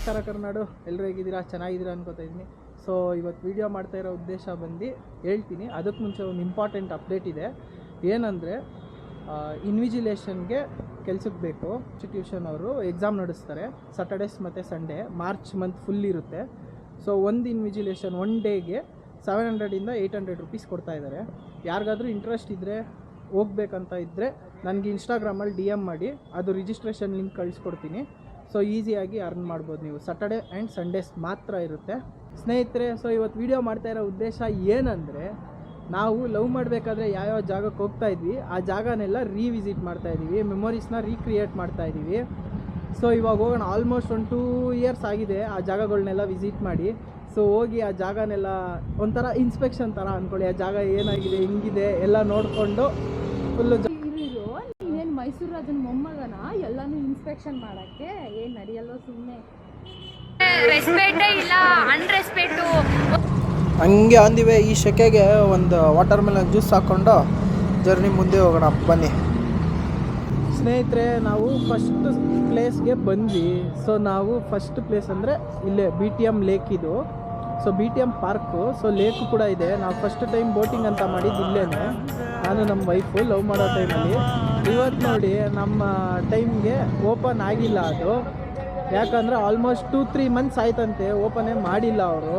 ನಮಸ್ಕಾರ ಕರ್ನಾಡು, ಎಲ್ಲರೂ ಹೇಗಿದ್ದೀರಾ? ಚೆನ್ನಾಗಿದ್ದೀರಾ ಅನ್ಕೋತಾ ಇದ್ದೀನಿ. ಸೊ ಇವತ್ತು ವೀಡಿಯೋ ಮಾಡ್ತಾ ಇರೋ ಉದ್ದೇಶ ಬಂದು ಹೇಳ್ತೀನಿ. ಅದಕ್ಕೆ ಮುಂಚೆ ಒಂದು ಇಂಪಾರ್ಟೆಂಟ್ ಅಪ್ಡೇಟ್ ಇದೆ. ಏನಂದರೆ ಇನ್ವಿಜಿಲೇಷನ್ಗೆ ಕೆಲ್ಸಕ್ಕೆ ಬೇಕು. ಇನ್ಸ್ಟಿಟ್ಯೂಷನ್ ಅವರು ಎಕ್ಸಾಮ್ ನಡೆಸ್ತಾರೆ ಸ್ಯಾಟರ್ಡೇಸ್ ಮತ್ತು ಸಂಡೇ. ಮಾರ್ಚ್ ಮಂತ್ ಫುಲ್ ಇರುತ್ತೆ. ಸೊ ಒಂದು ಇನ್ವಿಜಿಲೇಷನ್ 1 ಡೇಗೆ 700ಇಂದ 800 ರೂಪೀಸ್ ಕೊಡ್ತಾ ಇದ್ದಾರೆ. ಯಾರಿಗಾದ್ರೂ ಇಂಟ್ರೆಸ್ಟ್ ಇದ್ದರೆ ಹೋಗ್ಬೇಕಂತ ಇದ್ದರೆ ನನಗೆ ಇನ್ಸ್ಟಾಗ್ರಾಮಲ್ಲಿ DM ಮಾಡಿ, ಅದು ರಿಜಿಸ್ಟ್ರೇಷನ್ ಲಿಂಕ್ ಕಳಿಸ್ಕೊಡ್ತೀನಿ. ಸೊ ಈಸಿಯಾಗಿ ಅರ್ನ್ ಮಾಡ್ಬೋದು ನೀವು. ಸ್ಯಾಟರ್ಡೇ ಆ್ಯಂಡ್ ಸಂಡೇಸ್ ಮಾತ್ರ ಇರುತ್ತೆ ಸ್ನೇಹಿತರೆ. ಸೊ ಇವತ್ತು ವೀಡಿಯೋ ಮಾಡ್ತಾ ಇರೋ ಉದ್ದೇಶ ಏನಂದರೆ, ನಾವು ಲವ್ ಮಾಡಬೇಕಾದ್ರೆ ಯಾವ್ಯಾವ ಜಾಗಕ್ಕೆ ಹೋಗ್ತಾ ಇದ್ವಿ ಆ ಜಾಗನೆಲ್ಲ ರೀವಿಸಿಟ್ ಮಾಡ್ತಾಯಿದ್ದೀವಿ, ಮೆಮೊರೀಸ್ನ ರೀಕ್ರಿಯೇಟ್ ಮಾಡ್ತಾಯಿದ್ದೀವಿ. ಸೊ ಇವಾಗ ಹೋಗೋಣ. ಆಲ್ಮೋಸ್ಟ್ 1-2 ಇಯರ್ಸ್ ಆಗಿದೆ ಆ ಜಾಗಗಳನ್ನೆಲ್ಲ ವಿಸಿಟ್ ಮಾಡಿ. ಸೊ ಹೋಗಿ ಆ ಜಾಗನೆಲ್ಲ ಒಂಥರ ಇನ್ಸ್ಪೆಕ್ಷನ್ ಥರ ಅಂದ್ಕೊಳ್ಳಿ. ಆ ಜಾಗ ಏನಾಗಿದೆ, ಹೆಂಗಿದೆ ಎಲ್ಲ ನೋಡಿಕೊಂಡು ಫುಲ್ಲು ನೀನೇನು ಮೈಸೂರು ರಾಜನ ಮೊಮ್ಮಗನ ಎಲ್ಲನೂ ಇನ್ಸ್ಪೆಕ್ಷನ್ ಮಾಡೋಕ್ಕೆ? ಏನು ನಡೆಯಲ್ಲೋ, ಸುಮ್ಮನೆ ರೆಸ್ಪೆಕ್ಟೇ ಇಲ್ಲ, ಅನ್ರೆಸ್ಪೆಕ್ಟು. ಹಂಗೆ ಅಂದಿವೆ. ಈ ಸೆಕೆಗೆ ಒಂದು ವಾಟರ್ ಮೆಲನ್ ಜ್ಯೂಸ್ ಹಾಕ್ಕೊಂಡು ಜರ್ನಿ ಮುಂದೆ ಹೋಗೋಣ ಬನ್ನಿ ಸ್ನೇಹಿತರೆ. ನಾವು ಫಸ್ಟ್ ಪ್ಲೇಸ್ಗೆ ಬಂದ್ವಿ. ಸೊ ನಾವು ಫಸ್ಟ್ ಪ್ಲೇಸ್ ಅಂದರೆ ಇಲ್ಲೇ BTM ಲೇಕ್ ಇದು. So BTM park. So lake ಕೂಡ ಇದೆ. ನಾವು ಫಸ್ಟ್ ಟೈಮ್ ಬೋಟಿಂಗ್ ಅಂತ ಮಾಡಿದ್ದು ಇಲ್ಲೇ, ನಾನು ನಮ್ಮ ವೈಫು ಲವ್ ಮಾಡೋ ಟೈಮಲ್ಲಿ. ಇವತ್ತು ನೋಡಿ ನಮ್ಮ ಟೈಮ್ಗೆ ಓಪನ್ ಆಗಿಲ್ಲ ಅದು. ಯಾಕಂದರೆ ಆಲ್ಮೋಸ್ಟ್ 2-3 ಮಂತ್ಸ್ ಆಯ್ತಂತೆ, ಓಪನೇ ಮಾಡಿಲ್ಲ ಅವರು.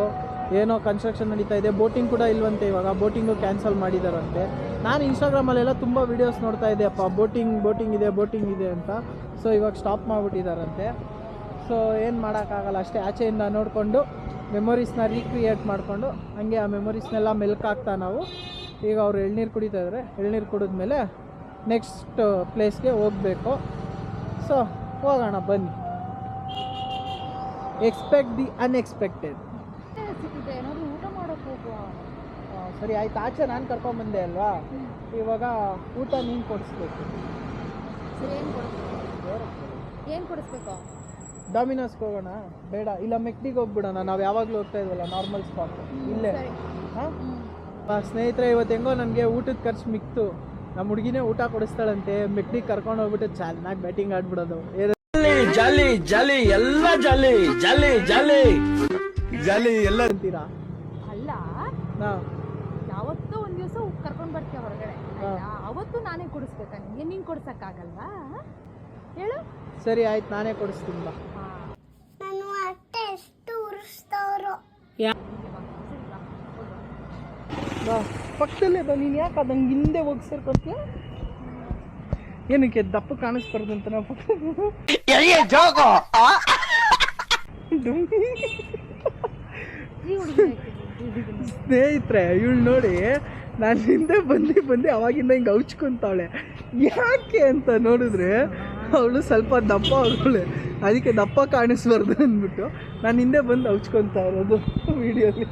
ಏನೋ ಕನ್ಸ್ಟ್ರಕ್ಷನ್ ನಡೀತಾ ಇದೆ. ಬೋಟಿಂಗ್ ಕೂಡ ಇಲ್ವಂತೆ ಇವಾಗ. ಬೋಟಿಂಗು ಕ್ಯಾನ್ಸಲ್ ಮಾಡಿದಾರಂತೆ. ನಾನು ಇನ್ಸ್ಟಾಗ್ರಾಮಲ್ಲೆಲ್ಲ ತುಂಬ ವೀಡಿಯೋಸ್ ನೋಡ್ತಾ ಇದ್ದೆ, ಅಪ್ಪ ಬೋಟಿಂಗ್ ಇದೆ ಅಂತ. ಸೊ ಇವಾಗ ಸ್ಟಾಪ್ ಮಾಡಿಬಿಟ್ಟಿದ್ದಾರಂತೆ. ಸೊ ಏನು ಮಾಡೋಕ್ಕಾಗಲ್ಲ, ಅಷ್ಟೇ ಆಚೆಯಿಂದ ನೋಡಿಕೊಂಡು ಮೆಮೊರೀಸ್ನ ರೀಕ್ರಿಯೇಟ್ ಮಾಡಿಕೊಂಡು ಹಂಗೆ ಆ ಮೆಮೊರೀಸ್ನೆಲ್ಲ ಮೆಲ್ಕಾಗ್ತಾ ನಾವು ಈಗ ಅವರು ಎಳ್ನೀರು ಕುಡಿತಾ ಇದ್ದಾರೆ. ಎಳ್ನೀರು ಕುಡಿದ್ಮೇಲೆ ನೆಕ್ಸ್ಟ್ ಪ್ಲೇಸ್ಗೆ ಹೋಗಬೇಕು. ಸೊ ಹೋಗೋಣ ಬನ್ನಿ. Expect the unexpected. ಏನಾದರೂ ಊಟ ಮಾಡೋಕ್ಕೆ ಹೋಗುವ? ಸರಿ ಆಯ್ತು, ಆಚೆ ನಾನು ಕರ್ಕೊಂಬಂದೆ ಅಲ್ವಾ, ಇವಾಗ ಊಟ ನೀನು ಕೊಡಿಸ್ಬೇಕು. ಸರಿ, ಏನು ಕೊಡಿಸ್ಬೇಕು? ಡಾಮಿನೋಸ್ಗೆ ಹೋಗೋಣ? ಬೇಡ, ಇಲ್ಲ ಮೆಕ್ಡಿಗೆ ಹೋಗ್ಬಿಡೋಣ. ನಾವು ಯಾವಾಗಲೂ ಹೋಗ್ತಾ ಇದ್ವಲ್ಲ ನಾರ್ಮಲ್ ಸ್ಪಾಟ್ ಇಲ್ಲೇ. ಹಾಂ ಸ್ನೇಹಿತರೆ, ಇವತ್ತು ಹೆಂಗೋ ನನಗೆ ಊಟದ ಖರ್ಚು ಮಿಕ್ತು. ನಮ್ಮ ಹುಡುಗಿನೇ ಊಟ ಕೊಡಿಸ್ತಾಳಂತೆ. ಮೆಕ್ಡಿಗೆ ಕರ್ಕೊಂಡು ಹೋಗ್ಬಿಟ್ಟು ಚೆನ್ನಾಗಿ ಬ್ಯಾಟಿಂಗ್ ಆಡ್ಬಿಡೋದು. ಜಾಲಿ ಜಾಲಿ ಎಲ್ಲ ಜಾಲಿ ಜಾಲಿ ಜಾಲಿ ಜಾಲಿ ಎಲ್ಲ ಅಂತೀರಾ? ಅಲ್ಲ, ಯಾವತ್ತೂ ಒಂದು ದಿವಸ ಕರ್ಕೊಂಡು ಬರ್ತೀಯ ಹೊರಗಡೆ, ಅವತ್ತು ನಾನೇ ಕೊಡಿಸ್ಬೇಕಾ ನಿಮಗೆ? ನೀನು ಕೊಡ್ಸೋಕ್ಕಾಗಲ್ವಾ? ಹೇಳು. ಸರಿ ಆಯ್ತು, ನಾನೇ ಕೊಡಿಸ್ತೀನಿ ಬಾ. ನಾನು ಅಟ್ಟೆ ಎಷ್ಟು ಉರಿಸ್ತವ್ರು. ಬಾ ಪಕ್ಕದಲ್ಲೇ ಬಾ. ನೀನು ಯಾಕೆ ಅದಂಗೆ ಹಿಂದೆ ಹೋಗಿ ಸೇರ್ಕೊತೀಯ? ಏನಕ್ಕೆ ದಪ್ಪ ಕಾಣಿಸ್ಬಾರ್ದು ಅಂತ ನಾವು ಸ್ನೇಹಿತರೆ, ಇವಳು ನೋಡಿ ನಾನು ಹಿಂದೆ ಬಂದು ಅವಾಗಿಂದ ಹಿಂಗೆ ಹೌಚ್ಕೊಂತಾವಳೆ. ಯಾಕೆ ಅಂತ ನೋಡಿದ್ರೆ ಅವಳು ಸ್ವಲ್ಪ ದಪ್ಪ ಅವಳೆ, ಅದಕ್ಕೆ ದಪ್ಪ ಕಾಣಿಸ್ಬಾರ್ದು ಅಂದ್ಬಿಟ್ಟು ನಾನು ಹಿಂದೆ ಬಂದು ಹೌಚ್ಕೊತಾ ಇರೋದು ವಿಡಿಯೋಲಿ.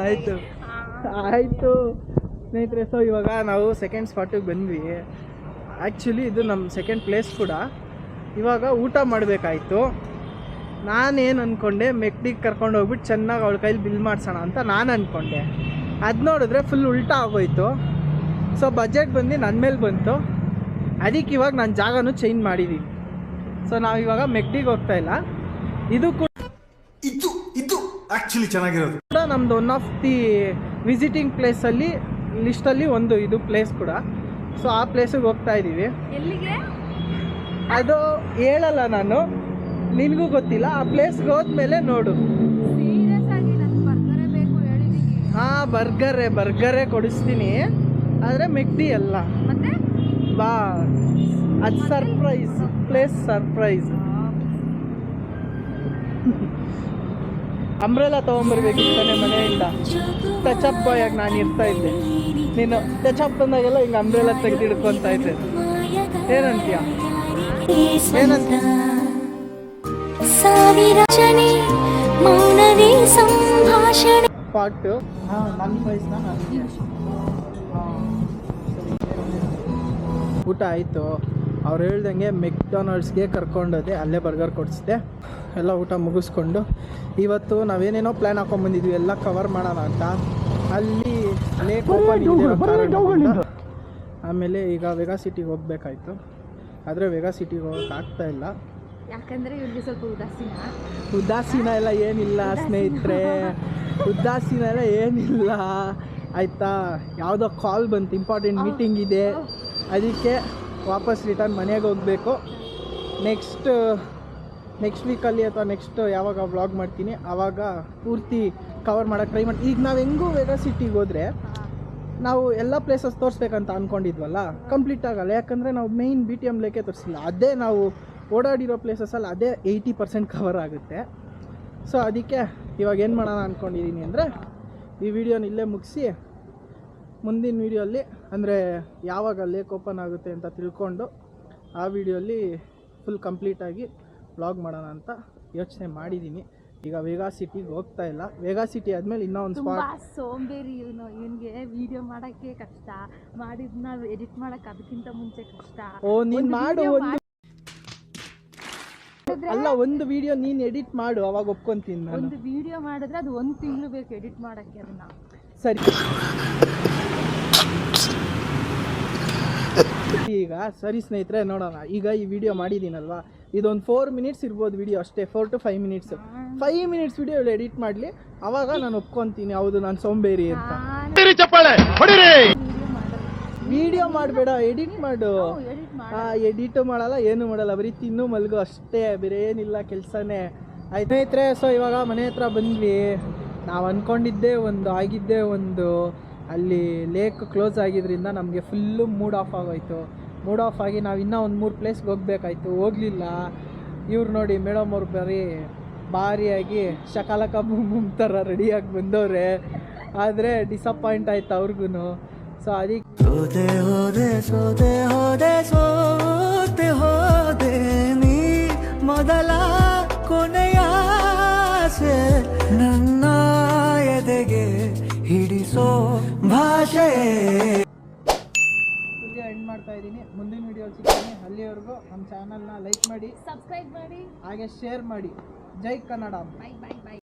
ಆಯಿತು ಆಯಿತು ಸ್ನೇಹಿತರೆ. ಸೊ ಇವಾಗ ನಾವು ಸೆಕೆಂಡ್ ಸ್ಪಾಟಿಗೆ ಬಂದ್ವಿ. ಆ್ಯಕ್ಚುಲಿ ಇದು ನಮ್ಮ ಸೆಕೆಂಡ್ ಪ್ಲೇಸ್ ಕೂಡ. ಇವಾಗ ಊಟ ಮಾಡಬೇಕಾಯ್ತು. ನಾನೇನು ಅಂದ್ಕೊಂಡೆ, ಮೆಕ್ಡಿಗೆ ಕರ್ಕೊಂಡು ಹೋಗ್ಬಿಟ್ಟು ಚೆನ್ನಾಗಿ ಅವಳ ಕೈಲಿ ಬಿಲ್ ಮಾಡಿಸೋಣ ಅಂತ ನಾನು ಅಂದ್ಕೊಂಡೆ. ಅದು ನೋಡಿದ್ರೆ ಫುಲ್ ಉಲ್ಟಾ ಆಗೋಯ್ತು. ಸೊ ಬಜೆಟ್ ಬಂದು ನನ್ನ ಮೇಲೆ ಬಂತು. ಅದಕ್ಕೆ ಇವಾಗ ನಾನು ಜಾಗನೂ ಚೇಂಜ್ ಮಾಡಿದ್ದೀನಿ. ಸೊ ನಾವು ಇವಾಗ ಮೆಕ್ಡಿಗೆ ಹೋಗ್ತಾ ಇಲ್ಲ. ಇದು ಕೂಡ ಇದು ಆ್ಯಕ್ಚುಲಿ ಚೆನ್ನಾಗಿರೋದು ಕೂಡ ನಮ್ಮದು ಒನ್ ಆಫ್ ದಿ ವಿಸಿಟಿಂಗ್ ಪ್ಲೇಸಲ್ಲಿ ಲಿಸ್ಟಲ್ಲಿ ಒಂದು ಇದು ಪ್ಲೇಸ್ ಕೂಡ. ಸೊ ಆ ಪ್ಲೇಸಿಗೆ ಹೋಗ್ತಾ ಇದ್ದೀವಿ. ಎಲ್ಲಿಗೆ ಅದು ಹೇಳಲ್ಲ ನಾನು, ನಿನಗೂ ಗೊತ್ತಿಲ್ಲ. ಆ ಪ್ಲೇಸ್ಗೆ ಹೋದ್ಮೇಲೆ ನೋಡು. ಸೀರಿಯಸ್ ಆಗಿ ನನಗೆ ಬರ್ಗರೇ ಬೇಕು ಹೇಳಿದ್ದೀನಿ. ಹಾಂ, ಬರ್ಗರೇ ಕೊಡಿಸ್ತೀನಿ, ಆದರೆ ಮೆಕ್ಡಿ ಅಲ್ಲ. ಮತ್ತೆ ಬಾ, ಅದು ಸರ್ಪ್ರೈಸ್, ಪ್ಲೇಸ್ ಸರ್ಪ್ರೈಸ್. ಅಂಬ್ರೆಲಾ ತೊಗೊಂಬರ್ಬೇಕಿತ್ತಾನೆ ಮನೆಯಿಂದ. ಟಚಪ್ ಬಾಯ್ ಆಗಿ ನಾನು ಇರ್ತಾ ಇದ್ದೆ. ನೀನು ಟಚಪ್ ಬಂದಾಗೆಲ್ಲ ಹಿಂಗೆ ಅಂಬ್ರೆಲಾ ತೆಗೆದು ಹಿಡ್ಕೊತಾ ಇದ್ದೆ. ಏನಂತೀಯ? ಪಾಟು ನನ್ನ ಪ್ರೈಸ್ನ ಊಟ ಆಯಿತು. ಅವ್ರು ಹೇಳ್ದಂಗೆ ಮೆಕ್ಡೊನಾಲ್ಡ್ಸ್ಗೆ ಕರ್ಕೊಂಡೋದೆ, ಅಲ್ಲೇ ಬರ್ಗರ್ ಕೊಡಿಸಿದೆ. ಎಲ್ಲ ಊಟ ಮುಗಿಸ್ಕೊಂಡು ಇವತ್ತು ನಾವೇನೇನೋ ಪ್ಲ್ಯಾನ್ ಹಾಕೊಂಡ್ಬಂದಿದ್ವಿ ಎಲ್ಲ ಕವರ್ ಮಾಡೋಣ ಅಂತ. ಅಲ್ಲಿ ಲೇಕ್ ಓಪನ್ ಇದೆ. ಆಮೇಲೆ ಈಗ ವೆಗಾ ಸಿಟಿಗೆ ಹೋಗ್ಬೇಕಾಯ್ತು. ಆದರೆ ವೆಗಾ ಸಿಟಿಗೆ ಹೋಗೋಕೆ ಆಗ್ತಾ ಇಲ್ಲ. ಯಾಕಂದ್ರೆ ಇವ್ರಿಗೆ ಸ್ವಲ್ಪ ಉದಾಸೀನ ಎಲ್ಲ ಏನಿಲ್ಲ ಸ್ನೇಹಿತರೆ, ಉದಾಸೀನ ಎಲ್ಲ ಏನಿಲ್ಲ ಆಯಿತಾ. ಯಾವುದೋ ಕಾಲ್ ಬಂತು, ಇಂಪಾರ್ಟೆಂಟ್ ಮೀಟಿಂಗ್ ಇದೆ, ಅದಕ್ಕೆ ವಾಪಸ್ ರಿಟರ್ನ್ ಮನೆಗೆ ಹೋಗಬೇಕು. ನೆಕ್ಸ್ಟ್ ವೀಕಲ್ಲಿ ಅಥವಾ ನೆಕ್ಸ್ಟ್ ಯಾವಾಗ ವ್ಲಾಗ್ ಮಾಡ್ತೀನಿ ಆವಾಗ ಪೂರ್ತಿ ಕವರ್ ಮಾಡೋಕ್ಕೆ ಟ್ರೈ ಮಾಡಿ. ಈಗ ನಾವು ಹೆಂಗೂ ವೆಗಾ ಸಿಟಿಗೆ ಹೋದರೆ ನಾವು ಎಲ್ಲ ಪ್ಲೇಸಸ್ ತೋರಿಸ್ಬೇಕಂತ ಅಂದ್ಕೊಂಡಿದ್ವಲ್ಲ, ಕಂಪ್ಲೀಟ್ ಆಗಲ್ಲ. ಯಾಕಂದರೆ ನಾವು ಮೇಯ್ನ್ BTM ಲೇಕೆ ತೋರಿಸಿಲ್ಲ. ಅದೇ ನಾವು ಓಡಾಡಿರೋ ಪ್ಲೇಸಸಲ್ಲಿ ಅದೇ 80% ಕವರ್ ಆಗುತ್ತೆ. ಸೊ ಅದಕ್ಕೆ ಇವಾಗ ಏನು ಮಾಡೋಣ ಅಂದ್ಕೊಂಡಿದ್ದೀನಿ ಅಂದರೆ, ಈ ವಿಡಿಯೋನ ಇಲ್ಲೇ ಮುಗಿಸಿ ಮುಂದಿನ ವೀಡಿಯೋಲ್ಲಿ, ಅಂದರೆ ಯಾವಾಗ ಲೇಕ್ ಓಪನ್ ಆಗುತ್ತೆ ಅಂತ ತಿಳ್ಕೊಂಡು ಆ ವಿಡಿಯೋಲ್ಲಿ ಫುಲ್ ಕಂಪ್ಲೀಟಾಗಿ ವ್ಲಾಗ್ ಮಾಡೋಣ ಅಂತ ಯೋಚನೆ ಮಾಡಿದ್ದೀನಿ. ಈಗ ವೆಗಾ ಸಿಟಿಗೆ ಹೋಗ್ತಾ ಇಲ್ಲ. ವೆಗಾ ಸಿಟಿ ಆದಮೇಲೆ ಇನ್ನೂ ಒಂದು ತುಂಬಾ ಸ್ಪಾಟ್. ಸೋಂಬೇರಿ ಇವನಿಗೆ ವಿಡಿಯೋ ಮಾಡೋಕ್ಕೆ ಕಷ್ಟ, ಮಾಡಿದ್ನ ಎಡಿಟ್ ಮಾಡೋಕ್ಕೆ ಅದಕ್ಕಿಂತ ಮುಂಚೆ ಕಷ್ಟ. ನೀನು ಮಾಡು ಒಂದು ವಿಡಿಯೋ ನೀನು ಎಡಿಟ್ ಮಾಡು, ಅವಾಗ ಒಪ್ಕೊಂತೀನಿ ನಾನು. ಒಂದು ವಿಡಿಯೋ ಮಾಡಿದ್ರೆ ಅದು 1 ತಿಂಗಳು ಬೇಕು ಎಡಿಟ್ ಮಾಡೋಕ್ಕೆ. ಅದನ್ನ ಸರಿ, ಈಗ ಸರಿ ಸ್ನೇಹಿತರೆ, ನೋಡೋಣ. ಈಗ ಈ ವಿಡಿಯೋ ಮಾಡಿದ್ದೀನಲ್ವಾ, ಇದೊಂದು 4 ಮಿನಿಟ್ಸ್ ಇರ್ಬೋದು ವಿಡಿಯೋ ಅಷ್ಟೇ, 4 to 5 minutes. 5 minutes video edit ಮಾಡಲಿ, ಅವಾಗ ನಾನು ಒಪ್ಕೊತೀನಿ ಹೌದು ನಾನು ಸೋಂಬೇರಿ ಅಂತ. ವಿಡಿಯೋ ಮಾಡಬೇಡ, ಎಡಿಟ್ ಮಾಡು. ಎಡಿಟು ಮಾಡಲ್ಲ, ಏನು ಮಾಡಲ್ಲ, ಬರೀ ತಿನ್ನು ಮಲಗು ಅಷ್ಟೇ, ಬೇರೆ ಏನಿಲ್ಲ ಕೆಲಸನೇ. ಆಯ್ತು ಸ್ನೇಹಿತರೆ, ಸೊ ಇವಾಗ ಮನೆ ಹತ್ರ ಬಂದ್ವಿ. ನಾವು ಅಂದ್ಕೊಂಡಿದ್ದೇ ಆಗಿದ್ದೇ ಒಂದು, ಅಲ್ಲಿ ಲೇಕ್ ಕ್ಲೋಸ್ ಆಗಿದ್ದರಿಂದ ನಮಗೆ ಫುಲ್ಲು ಮೂಡ್ ಆಫ್ ಆಗೋಯ್ತು. ಮೂಡ್ ಆಫ್ ಆಗಿ ನಾವು ಇನ್ನೂ ಒಂದು 3 ಪ್ಲೇಸ್ಗೆ ಹೋಗ್ಬೇಕಾಯ್ತು, ಹೋಗಲಿಲ್ಲ. ಇವ್ರು ನೋಡಿ ಮೇಡಮ್ ಅವ್ರು ಭಾರಿಯಾಗಿ ಶಕಾಲಕ ಬುಮ್ ಥರ ರೆಡಿಯಾಗಿ ಬಂದವ್ರೆ, ಆದರೆ ಡಿಸಪಾಯಿಂಟ್ ಆಯ್ತು ಅವ್ರಿಗೂ. ಸೊ ಅದಕ್ಕೆ ಮೊದಲ ಕೊನೆಯ ನನ್ನ ಎದೆಗೆ ಹಿಡಿಸೋ ಭಾಷೆ ಎಂಡ್ ಮಾಡ್ತಾ ಇದ್ದೀನಿ. ಮುಂದಿನ ವಿಡಿಯೋ ಸಿಗ್ತೀನಿ. ಅಲ್ಲಿವರೆಗೂ ನಮ್ಮ ಚಾನಲ್ನ ಲೈಕ್ ಮಾಡಿ, ಸಬ್ಸ್ಕ್ರೈಬ್ ಮಾಡಿ, ಹಾಗೆ ಶೇರ್ ಮಾಡಿ. ಜೈ ಕನ್ನಡ. ಬೈ.